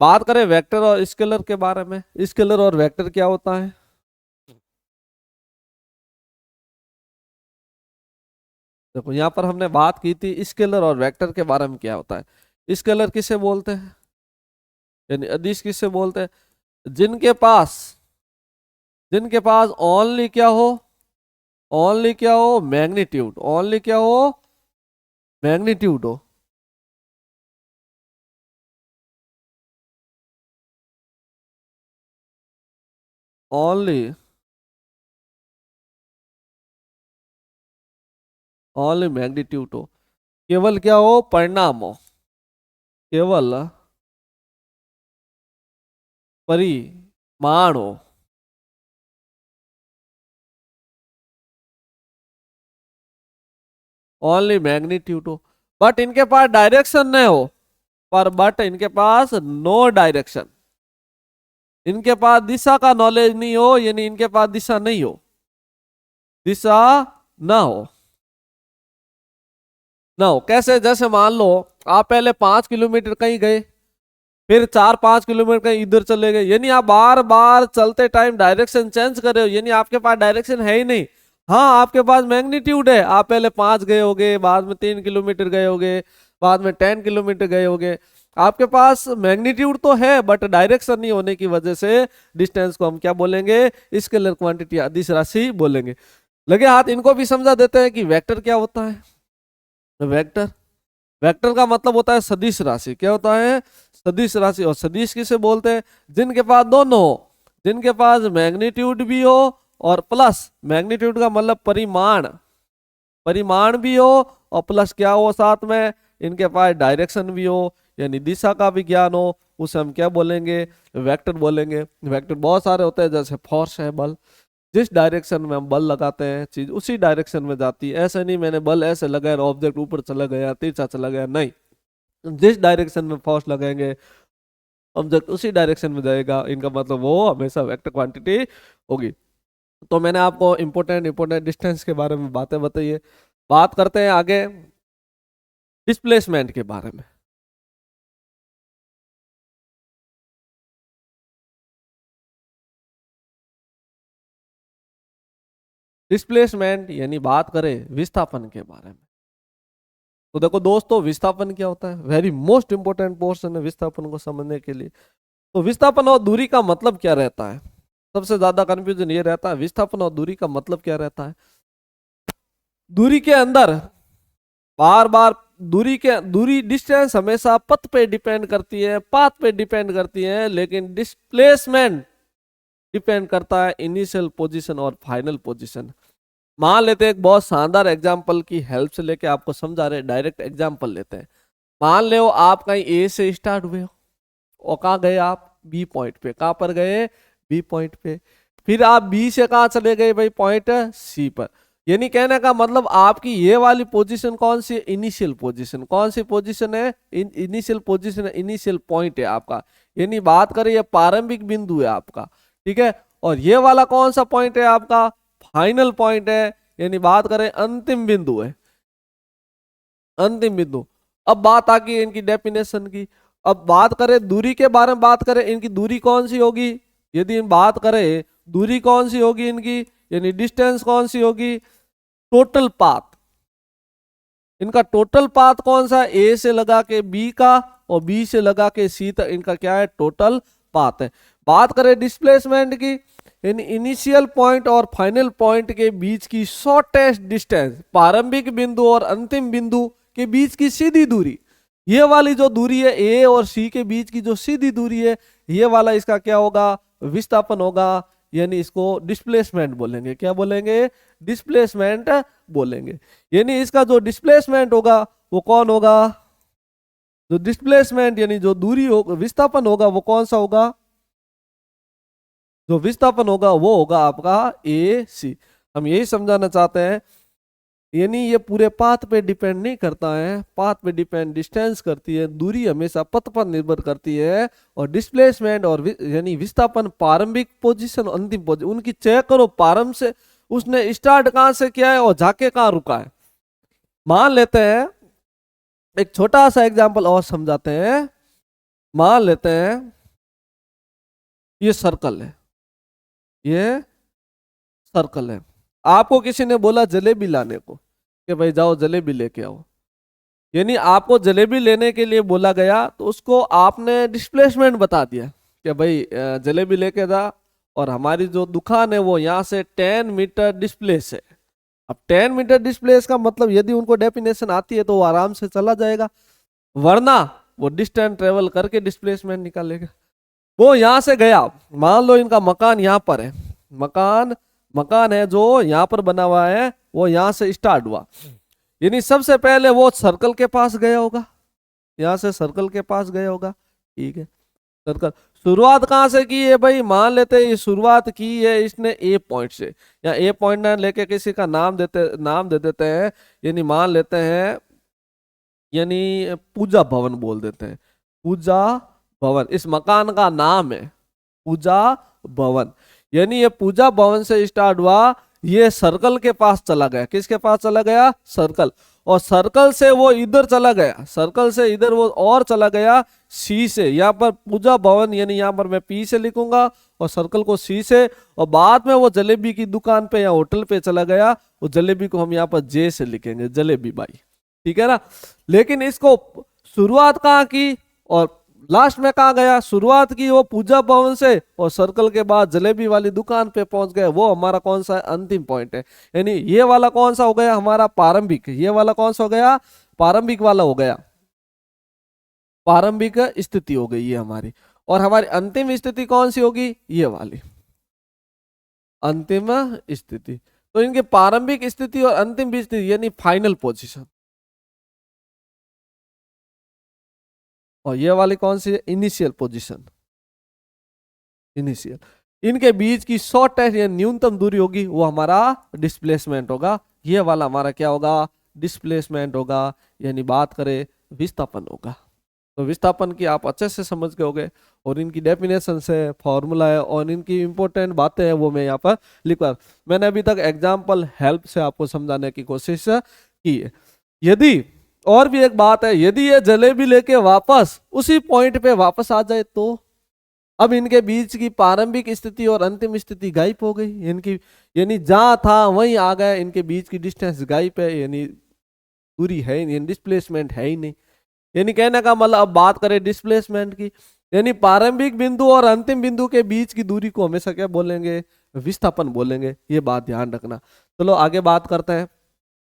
बात करें वेक्टर और स्केलर के बारे में, स्केलर और वेक्टर क्या होता है? देखो यहाँ पर हमने बात की थी स्केलर और वेक्टर के बारे में, क्या होता है। स्केलर किसे बोलते हैं, यानी अदिश किसे बोलते हैं? जिनके पास ओनली क्या हो, ओनली क्या हो, मैग्नीट्यूड, ओनली क्या हो, मैग्नीट्यूड हो। ओनली, ओनली मैग्नीट्यूड हो, केवल क्या हो, परिणाम हो, केवल परिमाण हो। ओनली मैग्नीट्यूड हो, बट इनके पास डायरेक्शन नहीं हो, पर बट इनके पास नो डायरेक्शन, इनके पास दिशा का नॉलेज नहीं हो, यानी इनके पास दिशा नहीं हो, दिशा ना हो। ना हो कैसे? जैसे मान लो आप पहले 5 किलोमीटर कहीं गए, फिर 4-5 किलोमीटर कहीं इधर चले गए, यानी आप बार बार चलते टाइम डायरेक्शन चेंज कर रहे हो, यानी आपके पास डायरेक्शन है ही नहीं। हाँ, आपके पास मैग्नीट्यूड है, आप पहले 5 गए होगे, बाद में 3 किलोमीटर गए होगे, बाद में 10 किलोमीटर गए होगे। आपके पास मैग्नीट्यूड तो है, बट डायरेक्शन नहीं होने की वजह से डिस्टेंस को हम क्या बोलेंगे, स्केलर क्वांटिटी, अदिश राशि बोलेंगे। लगे हाथ, इनको भी समझा देते हैं कि वेक्टर क्या होता है। वेक्टर, वेक्टर का मतलब होता है सदिश राशि। क्या होता है? सदिश राशि। और सदिश किसे बोलते हैं? जिनके पास दोनों हो, जिनके पास मैग्नीट्यूड भी हो और प्लस, मैग्नीट्यूड का मतलब परिमाण, परिमाण भी हो, और प्लस क्या हो साथ में, इनके पास डायरेक्शन भी हो, यानी दिशा का भी ज्ञान हो, उसे हम क्या बोलेंगे, वेक्टर बोलेंगे। वेक्टर बहुत सारे होते हैं, जैसे फोर्स है, बल, जिस डायरेक्शन में हम बल लगाते हैं चीज उसी डायरेक्शन में जाती है। ऐसा नहीं मैंने बल ऐसे लगाया ऑब्जेक्ट ऊपर चला गया, तिरछा चला गया, नहीं, जिस डायरेक्शन में फोर्स लगाएंगे ऑब्जेक्ट उसी डायरेक्शन में जाएगा, इनका मतलब वो हमेशा वेक्टर क्वांटिटी होगी। तो मैंने आपको इंपॉर्टेंट इंपॉर्टेंट डिस्टेंस के बारे में बातें बताई है। बात करते हैं आगे डिस्प्लेसमेंट के बारे में। डिस्प्लेसमेंट यानी बात करें विस्थापन के बारे में, तो देखो दोस्तों, विस्थापन क्या होता है, वेरी मोस्ट इंपॉर्टेंट पोर्शन है विस्थापन को समझने के लिए। तो विस्थापन और दूरी का मतलब क्या रहता है? सबसे ज्यादा कंफ्यूजन ये रहता है, विस्थापन और दूरी का मतलब क्या रहता है। दूरी के अंदर बार बार, दूरी डिस्टेंस हमेशा पथ पे डिपेंड करती है, पाथ पे डिपेंड करती है, लेकिन डिस्प्लेसमेंट डिपेंड करता है इनिशियल पोजीशन और फाइनल पोजीशन। मान लेते हैं एक बहुत शानदार एग्जांपल की हेल्प से लेके आपको समझा रहे, डायरेक्ट एग्जांपल लेते हैं। मान लो आप कहीं ए से स्टार्ट हुए हो और कहाँ गए आप, बी पॉइंट पे। कहाँ पर गए, बी पॉइंट पे। फिर आप बी से कहाँ चले गए भाई, पॉइंट सी पर। यानी कहने का मतलब आपकी ये वाली पोजीशन कौन सी है, इनिशियल पोजीशन। कौन सी पोजीशन है, इनिशियल पोजीशन है, इनिशियल पॉइंट है आपका। यानी बात करें ये प्रारंभिक बिंदु है आपका, ठीक है। और ये वाला कौन सा पॉइंट है आपका, फाइनल पॉइंट है, यानी बात करें अंतिम बिंदु है, अंतिम बिंदु। अब बात आ गई इनकी डेफिनेशन की। अब बात करें दूरी के बारे में, बात करें इनकी दूरी कौन सी होगी। यदि हम बात करें दूरी कौन सी होगी इनकी, यानी डिस्टेंस कौन सी होगी, टोटल पाथ। इनका टोटल पाथ कौन सा, ए से लगा के बी का और बी से लगा के सी तक, इनका क्या है, टोटल पाथ है। बात करें डिस्प्लेसमेंट की, यानी इनिशियल पॉइंट और फाइनल पॉइंट के बीच की शॉर्टेस्ट डिस्टेंस, प्रारंभिक बिंदु और अंतिम बिंदु के बीच की सीधी दूरी। ये वाली जो दूरी है ए और सी के बीच की जो सीधी दूरी है, ये वाला इसका क्या होगा, विस्थापन होगा। यानी इसको डिस्प्लेसमेंट बोलेंगे। क्या बोलेंगे, डिस्प्लेसमेंट बोलेंगे। यानी इसका जो डिस्प्लेसमेंट होगा वो कौन होगा, जो डिस्प्लेसमेंट यानी जो दूरी हो, विस्थापन होगा वो कौन सा होगा, जो विस्थापन होगा वो होगा आपका ए सी। हम यही समझाना चाहते हैं यानी ये पूरे पाथ पे डिपेंड नहीं करता है, पाथ पे डिपेंड डिस्टेंस करती है, दूरी हमेशा पथ पर निर्भर करती है। और डिस्प्लेसमेंट और यानी विस्थापन प्रारंभिक पोजीशन अंतिम पोजीशन उनकी चेक करो, प्रारंभ से उसने स्टार्ट कहाँ से किया है और जाके कहाँ रुका है। मान लेते हैं एक छोटा सा एग्जांपल और समझाते हैं। मान लेते हैं ये सर्कल है, ये सर्कल है। आपको किसी ने बोला जलेबी लाने को कि भाई जाओ जलेबी लेके आओ, यानी आपको जलेबी लेने के लिए बोला गया तो उसको आपने डिस्प्लेसमेंट बता दिया कि भाई जलेबी लेके जा, और हमारी जो दुकान है वो यहाँ से 10 मीटर डिस्प्लेस है। अब 10 मीटर डिस्प्लेस का मतलब यदि उनको डेफिनेशन आती है तो वो आराम से चला जाएगा, वरना वो डिस्टेंस ट्रेवल करके डिस्प्लेसमेंट निकालेगा। वो यहाँ से गया, मान लो इनका मकान यहाँ पर है, मकान मकान है जो यहाँ पर बना हुआ है, वो यहाँ से स्टार्ट हुआ, यानी सबसे पहले वो सर्कल के पास गया होगा, यहाँ से सर्कल के पास गया होगा। ठीक है, सर्कल शुरुआत कहाँ से की है भाई, मान लेते हैं ये शुरुआत की है इसने ए पॉइंट से, या ए पॉइंट ना लेके किसी का नाम दे देते हैं, यानी मान लेते हैं, यानी पूजा भवन बोल देते हैं, पूजा भवन इस मकान का नाम है, पूजा भवन। यानी ये पूजा भवन से स्टार्ट हुआ, ये सर्कल के पास चला गया, किसके पास चला गया, सर्कल, और सर्कल से वो इधर चला गया, सर्कल से इधर वो और चला गया सी से, यहाँ पर पूजा भवन यानी यहाँ पर मैं पी से लिखूंगा और सर्कल को सी से, और बाद में वो जलेबी की दुकान पे या होटल पे चला गया, वो जलेबी को हम यहाँ पर जे से लिखेंगे, जलेबी बाई। ठीक है ना, लेकिन इसको शुरुआत कहाँ की और लास्ट में कहा गया, शुरुआत की वो पूजा भवन से और सर्कल के बाद जलेबी वाली दुकान पे पहुंच गए, वो हमारा कौन सा अंतिम पॉइंट है। यानी ये वाला कौन सा हो गया हमारा प्रारंभिक, ये वाला कौन सा हो गया प्रारंभिक वाला हो गया, प्रारंभिक स्थिति हो गई ये हमारी। और हमारी अंतिम स्थिति कौन सी होगी, ये वाली अंतिम स्थिति। तो इनके प्रारंभिक स्थिति और अंतिम स्थिति यानी फाइनल पोजीशन, और ये वाली कौन सी है, इनिशियल पोजीशन, इनिशियल। इनके बीच की शॉर्टेस्ट या न्यूनतम दूरी होगी वो हमारा डिस्प्लेसमेंट होगा, ये वाला हमारा क्या होगा, डिस्प्लेसमेंट होगा, यानी बात करें विस्थापन होगा। तो विस्थापन की आप अच्छे से समझ गए होंगे, और इनकी डेफिनेशन से फॉर्मूला है और इनकी इंपॉर्टेंट बातें हैं वो मैं यहाँ पर लिख रहा, मैंने अभी तक एग्जाम्पल हेल्प से आपको समझाने की कोशिश की है। यदि और भी एक बात है, यदि ये जलेबी लेके वापस उसी पॉइंट पे वापस आ जाए तो अब इनके बीच की प्रारंभिक स्थिति और अंतिम स्थिति गायब हो गई, इनकी यानी जहां था वहीं आ गए, इनके बीच की डिस्टेंस गायब है, यानी दूरी है नहीं, डिस्प्लेसमेंट है ही नहीं। यानी कहने का मतलब अब बात करें डिस्प्लेसमेंट की, यानी प्रारंभिक बिंदु और अंतिम बिंदु के बीच की दूरी को हमेशा क्या बोलेंगे, विस्थापन बोलेंगे, ये बात ध्यान रखना। चलो आगे बात करते हैं,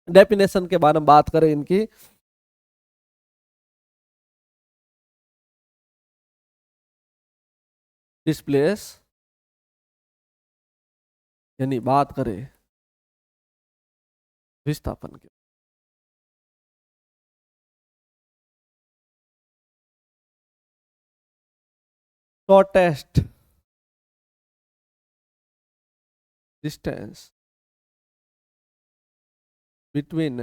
डेफिनेशन के बारे में बात करें इनकी। डिस्प्लेस यानी बात करें विस्थापन की, shortest distance between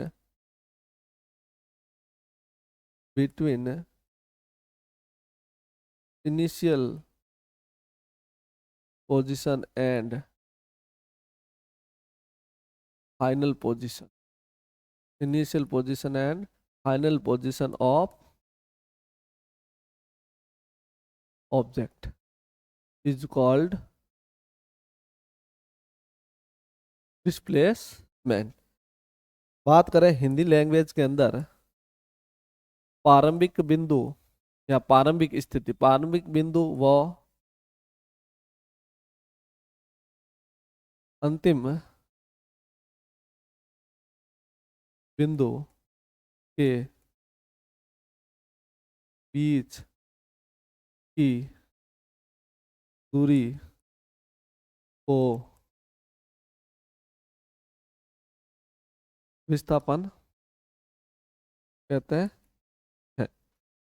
initial position and final position, initial position and final position of object is called displacement. बात करें हिंदी लैंग्वेज के अंदर, प्रारंभिक बिंदु या प्रारंभिक स्थिति, प्रारंभिक बिंदु व अंतिम बिंदु के बीच की दूरी को विस्थापन कहते हैं।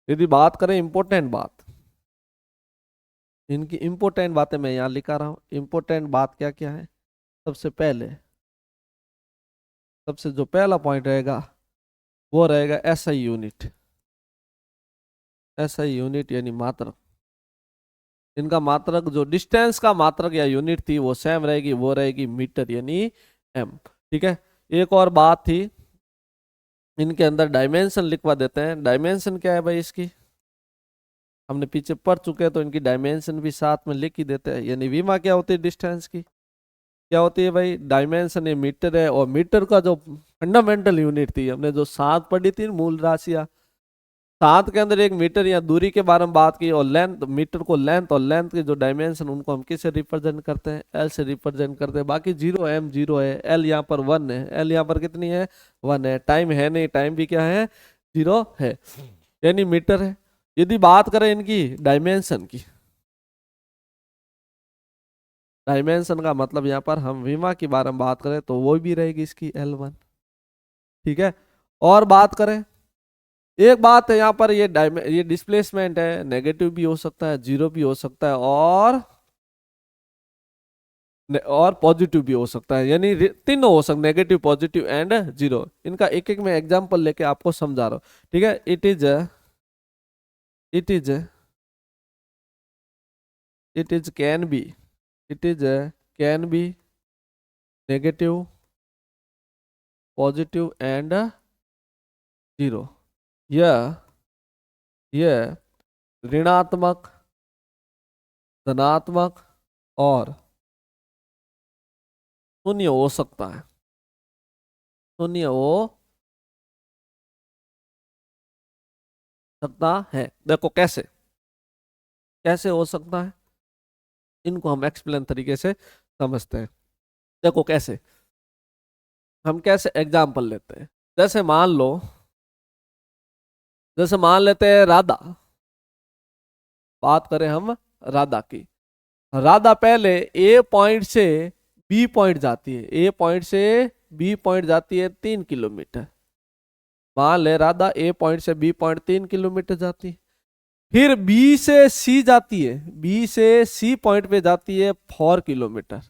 यदि बात करें इंपॉर्टेंट बात, इनकी इंपॉर्टेंट बातें मैं यहाँ लिखा रहा हूँ, इंपॉर्टेंट बात क्या क्या है, सबसे पहले सबसे जो पहला पॉइंट रहेगा वो रहेगा एसआई यूनिट। एसआई यूनिट यानी मात्रक। इनका मात्रक जो डिस्टेंस का मात्रक या यूनिट थी वो सेम रहेगी, वो रहेगी मीटर यानी एम। ठीक है। एक और बात थी, इनके अंदर डायमेंशन लिखवा देते हैं। डायमेंशन क्या है भाई इसकी, हमने पीछे पढ़ चुके हैं, तो इनकी डायमेंशन भी साथ में लिख ही देते हैं। यानी विमा क्या होती है डिस्टेंस की, क्या होती है भाई, डायमेंशन ये मीटर है। और मीटर का जो फंडामेंटल यूनिट थी, हमने जो 7 पढ़ी थी मूल राशियां, 7 के अंदर एक मीटर या दूरी के बारे में बात की। और लेंथ, मीटर को लेंथ और लेंथ के जो डायमेंशन उनको हम किससे रिप्रेजेंट करते हैं, एल से रिप्रेजेंट करते हैं। बाकी जीरो एम जीरो है, एल यहाँ पर 1 है, एल यहाँ पर कितनी है 1 है। टाइम है नहीं, टाइम भी क्या है 0 है, यानी मीटर है। यदि बात करें इनकी डायमेंशन की, डायमेंशन का मतलब यहाँ पर हम विमा के बारे में बात करें तो वो भी रहेगी इसकी L1। ठीक है। और बात करें, एक बात है यहाँ पर, ये डिस्प्लेसमेंट है, नेगेटिव भी हो सकता है, जीरो भी हो सकता है, और पॉजिटिव भी हो सकता है। यानी तीनों हो सकते, नेगेटिव पॉजिटिव एंड जीरो। इनका एक एक मैं एग्जांपल लेके आपको समझा रहा हूँ। ठीक है। It is it is can be, it is can be negative positive and zero. यह यह ऋणात्मक, धनात्मक और शून्य हो सकता है, शून्य हो सकता है। देखो कैसे कैसे हो सकता है, इनको हम एक्सप्लेन तरीके से समझते हैं। देखो कैसे, हम कैसे एग्जाम्पल लेते हैं। जैसे मान लो, जैसे मान लेते हैं राधा, बात करें हम राधा की। राधा पहले ए पॉइंट से बी पॉइंट जाती है, ए पॉइंट से बी पॉइंट जाती है 3 किलोमीटर। मान ले राधा ए पॉइंट से बी पॉइंट 3 किलोमीटर जाती है। फिर बी से सी जाती है, बी से सी पॉइंट पे जाती है 4 किलोमीटर।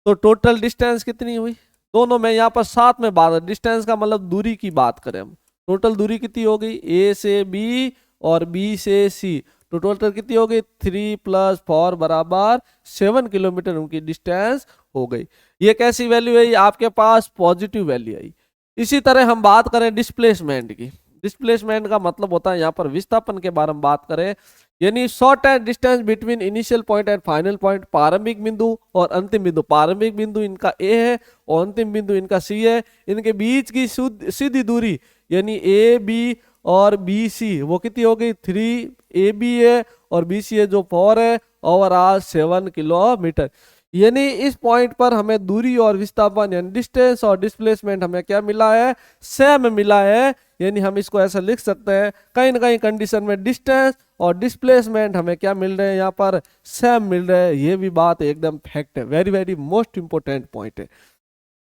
तो टोटल डिस्टेंस कितनी हुई, दोनों में यहाँ पर साथ में बात, डिस्टेंस का मतलब दूरी की बात करें हम, टोटल दूरी कितनी हो गई, ए से बी और बी से सी, तो टोटल कितनी हो गई 3 + 4 बराबर 7 किलोमीटर उनकी डिस्टेंस हो गई। ये कैसी वैल्यू है, आपके पास पॉजिटिव वैल्यू आई। इसी तरह हम बात करें डिस्प्लेसमेंट की। डिस्प्लेसमेंट का मतलब होता है यहाँ पर विस्थापन के बारे में बात करें, यानी short and distance between initial point and final point, प्रारंभिक बिंदु और अंतिम बिंदु। प्रारंभिक बिंदु इनका ए है और अंतिम बिंदु इनका सी है। इनके बीच की सीधी दूरी यानी ए बी और बी सी वो कितनी हो गई 3 AB है और बी सी है जो 4 है, ओवरऑल 7 किलोमीटर। यानी इस पॉइंट पर हमें दूरी और विस्थापन यानी डिस्टेंस और डिस्प्लेसमेंट हमें क्या मिला है, सेम मिला है। यानी हम इसको ऐसा लिख सकते हैं, कहीं ना कहीं कंडीशन में डिस्टेंस और डिस्प्लेसमेंट हमें क्या मिल रहे हैं, यहाँ पर सेम मिल रहे हैं। ये भी बात एकदम फैक्ट है, very very most important point है।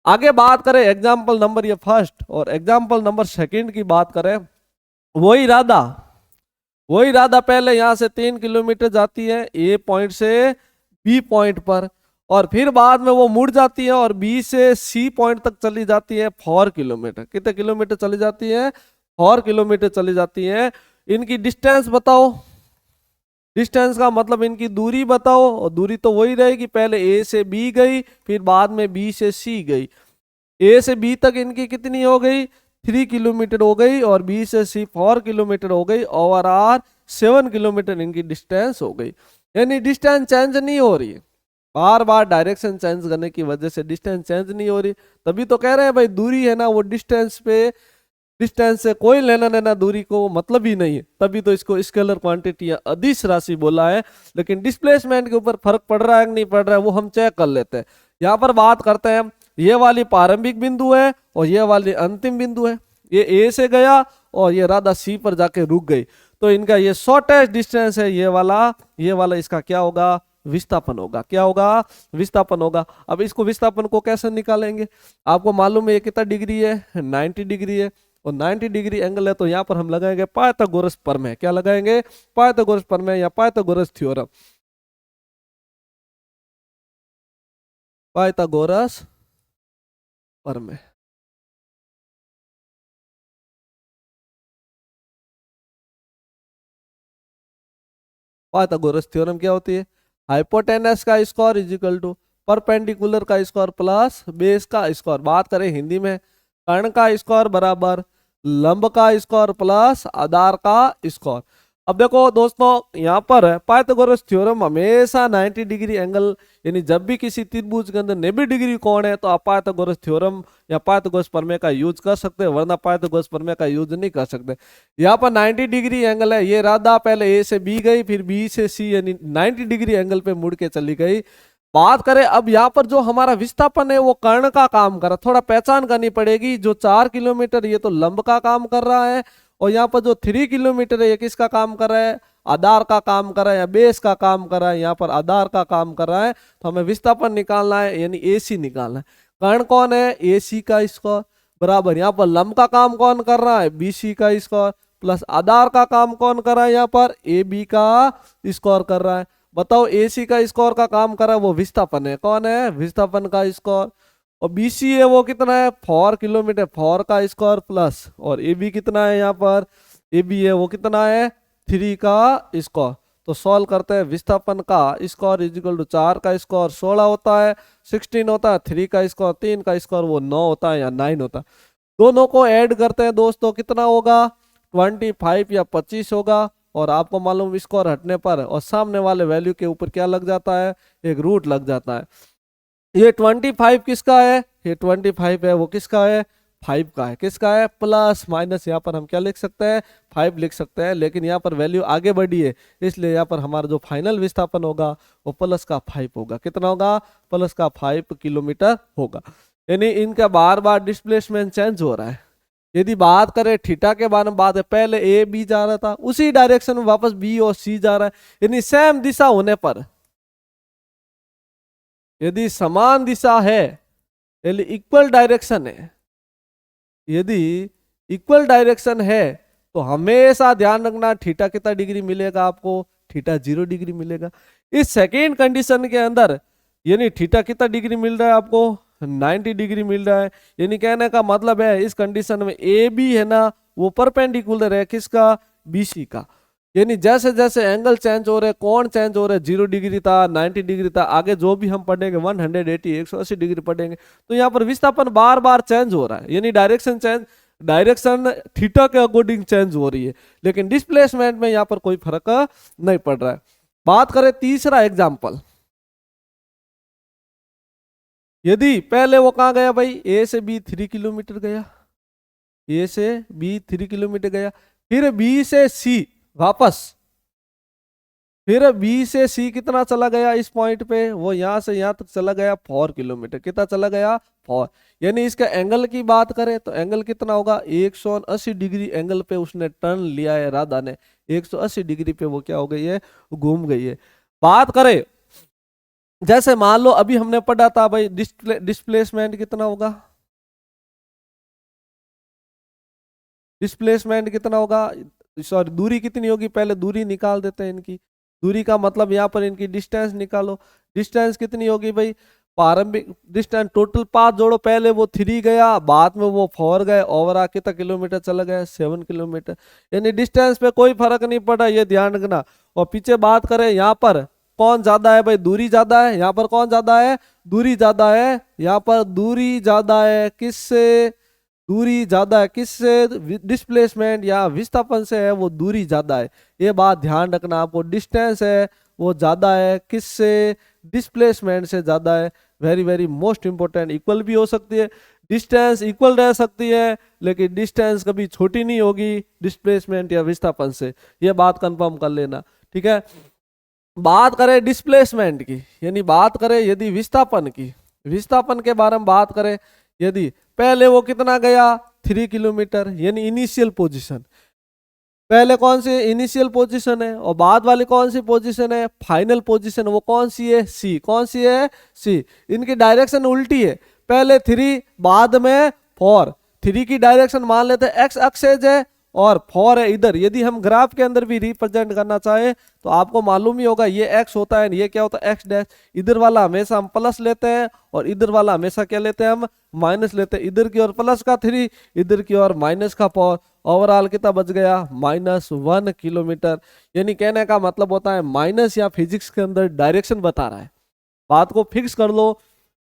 आगे बात करें एग्जाम्पल नंबर ये फर्स्ट और एग्जाम्पल नंबर सेकंड की बात करें। वही राधा, वही राधा पहले यहाँ से 3 किलोमीटर जाती है ए पॉइंट से बी पॉइंट पर, और फिर बाद में वो मुड़ जाती है और बी से सी पॉइंट तक चली जाती है 4 किलोमीटर। कितने किलोमीटर चली जाती है, 4 किलोमीटर चली जाती है। इनकी डिस्टेंस बताओ, डिस्टेंस का मतलब इनकी दूरी बताओ, और दूरी तो वही रहेगी, पहले ए से बी गई फिर बाद में बी से सी गई। ए से बी तक इनकी कितनी हो गई 3 किलोमीटर हो गई और बी से सी 4 किलोमीटर हो गई, ओवरऑल 7 किलोमीटर इनकी डिस्टेंस हो गई। यानी डिस्टेंस चेंज नहीं हो रही है, बार बार डायरेक्शन चेंज करने की वजह से डिस्टेंस चेंज नहीं हो रही। तभी तो कह रहे हैं भाई दूरी है ना वो डिस्टेंस पे, डिस्टेंस से कोई लेना देना दूरी को मतलब ही नहीं है, तभी तो इसको स्केलर क्वांटिटी या अदिश राशि बोला है। लेकिन डिस्प्लेसमेंट के ऊपर फर्क पड़ रहा है कि नहीं पड़ रहा है वो हम चेक कर लेते हैं। यहाँ पर बात करते हैं, ये वाली प्रारंभिक बिंदु है और ये वाली अंतिम बिंदु है। ये ए से गया और ये राधा सी पर जाके रुक गई, तो इनका ये शॉर्टेस्ट डिस्टेंस है ये वाला इसका क्या होगा, विस्थापन होगा। क्या होगा, विस्थापन होगा। अब इसको विस्थापन को कैसे निकालेंगे, आपको मालूम है ये कितना डिग्री है 90 डिग्री है, और 90 डिग्री एंगल है, तो यहाँ पर हम लगाएंगे पाइथागोरस प्रमेय। क्या लगाएंगे, पाइथागोरस प्रमेय या पाइथागोरस थ्योरम, पाइथागोरस प्रमेय। पाइथागोरस थ्योरम क्या होती है, हाइपोटेनस का square is equal to perpendicular का स्क्वायर प्लस बेस का स्क्वायर। बात करें हिंदी में, कर्ण का स्क्वायर बराबर लंब का स्क्वायर प्लस आधार का स्क्वायर। अब देखो दोस्तों, यहाँ पर पाइथागोरस थ्योरम हमेशा 90 डिग्री एंगल, यानी जब भी किसी त्रिभुज के अंदर 90 डिग्री कोण है तो आप पाइथागोरस थ्योरम या पाइथागोरस प्रमेय का यूज कर सकते हैं, वरना पाइथागोरस प्रमेय का यूज नहीं कर सकते। यहाँ पर 90 डिग्री एंगल है, ये राधा पहले ए से बी गई, फिर बी से सी, यानी 90 डिग्री एंगल पे मुड़ के चली गई। बात करें अब यहाँ पर जो हमारा विस्थापन है वो कर्ण का काम कर रहा है, थोड़ा पहचान करनी पड़ेगी। जो 4 किलोमीटर ये तो लंब का काम कर रहा है, और यहाँ पर जो 3 किलोमीटर है ये किसका काम कर रहा है, आधार का काम कर रहा है या बेस का काम कर रहा है। यहाँ पर आधार का काम कर रहा है, तो हमें विस्थापन निकालना है, यानी एसी निकालना है। कर्ण कौन है, एसी का स्क्वायर बराबर यहाँ पर लंब का काम कौन कर रहा है, बीसी का स्क्वायर प्लस आधार का काम कौन कर रहा है, यहाँ पर ए बी का स्क्वायर कर रहा है। बताओ एसी का स्क्वायर का काम कर रहा है वो विस्थापन है, कौन है, विस्थापन का स्क्वायर। और बीसी है वो कितना है, 4 किलोमीटर, 4 का स्क्वायर प्लस, और ए बी कितना है, यहाँ पर ए बी है वो कितना है, 3 का स्क्वायर। तो सॉल्व करते हैं, विस्थापन का स्क्वायर इज इक्वल टू 4 का स्क्वायर 16 होता है, 16 होता है, 3 का स्क्वायर 3 का स्क्वायर वो 9 होता है या 9 होता है। दोनों को ऐड करते हैं दोस्तों, कितना होगा, 25 या 25 होगा। और आपको मालूम स्क्वायर हटने पर और सामने वाले वैल्यू के ऊपर क्या लग जाता है, एक रूट लग जाता है। ये 25 किसका है, ये 25 है वो किसका है, 5 का है, किसका है, प्लस माइनस यहाँ पर हम क्या लिख सकते हैं, 5 लिख सकते हैं। लेकिन यहाँ पर वैल्यू आगे बढ़ी है, इसलिए यहाँ पर हमारा जो फाइनल विस्थापन होगा वो प्लस का 5 होगा। कितना होगा, प्लस का 5 किलोमीटर होगा। यानी इनका बार बार डिस्प्लेसमेंट चेंज हो रहा है। यदि बात करें थीटा के बारे में, बात है पहले ए बी जा रहा था, उसी डायरेक्शन में वापस बी और सी जा रहा है। यानी सेम दिशा होने पर, यदि समान दिशा है, यानी इक्वल डायरेक्शन है, यदि इक्वल डायरेक्शन है तो हमेशा ध्यान रखना थीटा कितना डिग्री मिलेगा आपको, थीटा 0 डिग्री मिलेगा। इस सेकेंड कंडीशन के अंदर यानी थीटा कितना डिग्री मिल रहा है आपको, 90 डिग्री मिल रहा है। यानी कहने का मतलब है इस कंडीशन में ए बी है ना वो परपेंडिकुलर है किसका, बीसी का। यानी जैसे जैसे एंगल चेंज हो रहे, कोण चेंज हो रहे, 0 डिग्री था, 90 डिग्री था, आगे जो भी हम पढ़ेंगे 180 180 डिग्री पढ़ेंगे, तो यहाँ पर विस्थापन बार बार चेंज हो रहा है। यानी डायरेक्शन थीटा के अकॉर्डिंग चेंज हो रही है, लेकिन डिस्प्लेसमेंट में यहाँ पर कोई फर्क नहीं पड़ रहा है। बात करें तीसरा एग्जाम्पल, यदि पहले वो कहाँ गया भाई, ए से बी 3 किलोमीटर गया, ए से बी 3 किलोमीटर गया, फिर बी से सी वापस, फिर बी से सी कितना चला गया इस पॉइंट पे, वो यहां से यहां तक चला गया 4 किलोमीटर। कितना चला गया, 4। यानी इसका एंगल की बात करें तो एंगल कितना होगा, 180 डिग्री एंगल पे उसने टर्न लिया है, राधा ने 180 डिग्री पे वो क्या हो गई है, घूम गई है। बात करें जैसे मान लो अभी हमने पढ़ा था भाई डिस्प्लेसमेंट कितना होगा, डिस्प्लेसमेंट कितना होगा, सॉरी दूरी कितनी होगी, पहले दूरी निकाल देते हैं इनकी। दूरी का मतलब यहाँ पर इनकी डिस्टेंस निकालो, डिस्टेंस कितनी होगी भाई, प्रारंभिक डिस्टेंस टोटल पाथ जोड़ो, पहले वो 3 गया, बाद में वो 4 गए, ओवरऑल कितना किलोमीटर चला गया, 7 किलोमीटर। यानी डिस्टेंस पे कोई फर्क नहीं पड़ा, ये ध्यान रखना। और पीछे बात करें यहाँ पर कौन ज्यादा है भाई, दूरी ज्यादा है, यहाँ पर कौन ज्यादा है, दूरी ज्यादा है, यहाँ पर दूरी ज्यादा है, किससे, दूरी ज्यादा है किससे, डिस्प्लेसमेंट या विस्थापन से है वो दूरी ज्यादा है। ये बात ध्यान रखना आपको, डिस्टेंस है वो ज्यादा है किससे, डिस्प्लेसमेंट से ज्यादा है। Very very most important. Equal भी हो सकती है, डिस्टेंस इक्वल रह सकती है, लेकिन डिस्टेंस कभी छोटी नहीं होगी डिस्प्लेसमेंट या विस्थापन से, ये बात कंफर्म कर लेना, ठीक है। बात करें डिस्प्लेसमेंट की, यानी बात करें यदि विस्थापन की, विस्थापन के बारे में बात करें, यदि पहले वो कितना गया 3 किलोमीटर, यानी इनिशियल पोजीशन, पहले कौन सी इनिशियल पोजीशन है, और बाद वाली कौन सी पोजीशन है, फाइनल पोजीशन, वो कौन सी है, सी। कौन सी है, सी। इनकी डायरेक्शन उल्टी है, पहले 3 बाद में 4। 3 की डायरेक्शन मान लेते हैं एक्स एक्सेस है और 4 है इधर। यदि हम ग्राफ के अंदर भी रिप्रेजेंट करना चाहे तो आपको मालूम ही होगा ये एक्स होता है, ये क्या होता है, एक्स डैश। इधर वाला हमेशा हम प्लस लेते हैं और इधर वाला हमेशा क्या लेते हैं, हम माइनस लेते हैं। इधर की ओर प्लस का 3, इधर की ओर माइनस का 4, ओवरऑल कितना बच गया, -1 किलोमीटर। यानी कहने का मतलब होता है माइनस या फिजिक्स के अंदर डायरेक्शन बता रहा है, बात को फिक्स कर लो।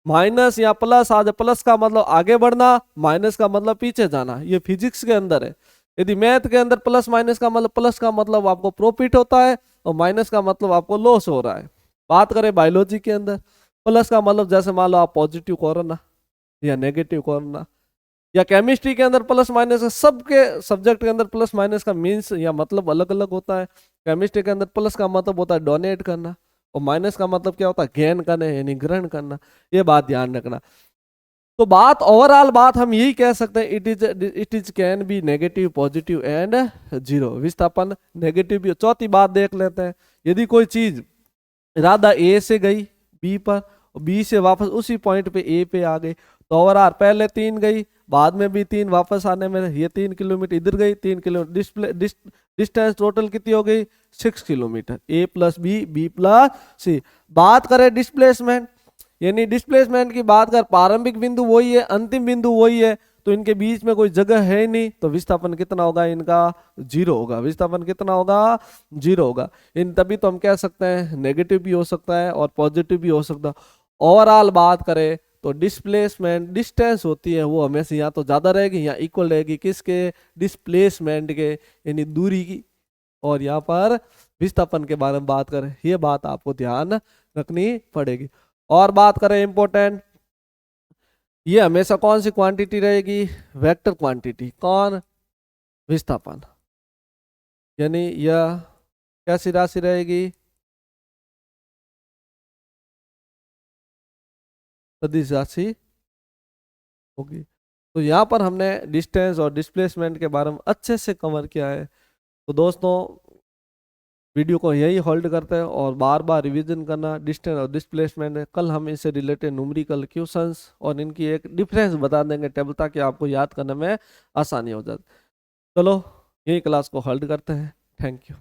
माइनस या प्लस आ जाए, प्लस का मतलब आगे बढ़ना, माइनस का मतलब पीछे जाना, ये फिजिक्स के अंदर है। यदि मैथ के अंदर प्लस माइनस का मतलब, प्लस का मतलब आपको प्रॉफिट होता है और माइनस का मतलब आपको लॉस हो रहा है। बात करें बायोलॉजी के अंदर, प्लस का मतलब जैसे मान लो आप पॉजिटिव कोरोना या नेगेटिव कोरोना, या केमिस्ट्री के अंदर प्लस माइनस का, सबके सब्जेक्ट के अंदर प्लस माइनस का मीन्स या मतलब अलग अलग होता है। केमिस्ट्री के अंदर प्लस का मतलब होता है डोनेट करना, और माइनस का मतलब क्या होता है, गेन करना यानी ग्रहण करना। ये बात ध्यान रखना। तो बात ओवरऑल बात हम यही कह सकते हैं, it is can be negative, positive and zero. विस्थापन नेगेटिव भी। चौथी बात देख लेते हैं, यदि कोई चीज इरादा ए से गई बी पर, बी से वापस उसी पॉइंट पे ए पे आ गई, तो ओवरऑल पहले 3 गई, बाद में भी 3, वापस आने में ये 3 किलोमीटर इधर गई, 3 किलोमीटर डिस्टेंस टोटल कितनी हो गई, 6 किलोमीटर। ए प्लस बी, बी प्लस सी। बात करें डिस्प्लेसमेंट, यानी डिस्प्लेसमेंट की बात कर, प्रारंभिक बिंदु वही है, अंतिम बिंदु वही है, तो इनके बीच में कोई जगह है नहीं, तो विस्थापन कितना होगा इनका, 0 होगा। विस्थापन कितना होगा, 0 होगा। इन तभी तो हम कह सकते हैं नेगेटिव भी हो सकता है और पॉजिटिव भी हो सकता है। ओवरऑल बात करें तो डिस्प्लेसमेंट डिस्टेंस होती है वो हमेशा या तो ज्यादा रहेगी या इक्वल रहेगी किसके, डिस्प्लेसमेंट के, यानी दूरी की। और यहाँ पर विस्थापन के बारे में बात करें, ये बात आपको ध्यान रखनी पड़ेगी। और बात करें इंपॉर्टेंट, ये हमेशा कौन सी क्वांटिटी रहेगी, वेक्टर क्वांटिटी। कौन, विस्थापन, यानी यह कैसी राशि रहेगी, सदिश राशि होगी। तो यहाँ पर हमने डिस्टेंस और डिस्प्लेसमेंट के बारे में अच्छे से कवर किया है। तो दोस्तों वीडियो को यही होल्ड करते हैं और बार बार रिवीजन करना डिस्टेंस और डिस्प्लेसमेंट है। कल हम इससे रिलेटेड न्यूमेरिकल क्वेश्चंस और इनकी एक डिफरेंस बता देंगे टेबल, ताकि आपको याद करने में आसानी हो जाए। चलो यही क्लास को होल्ड करते हैं। Thank you.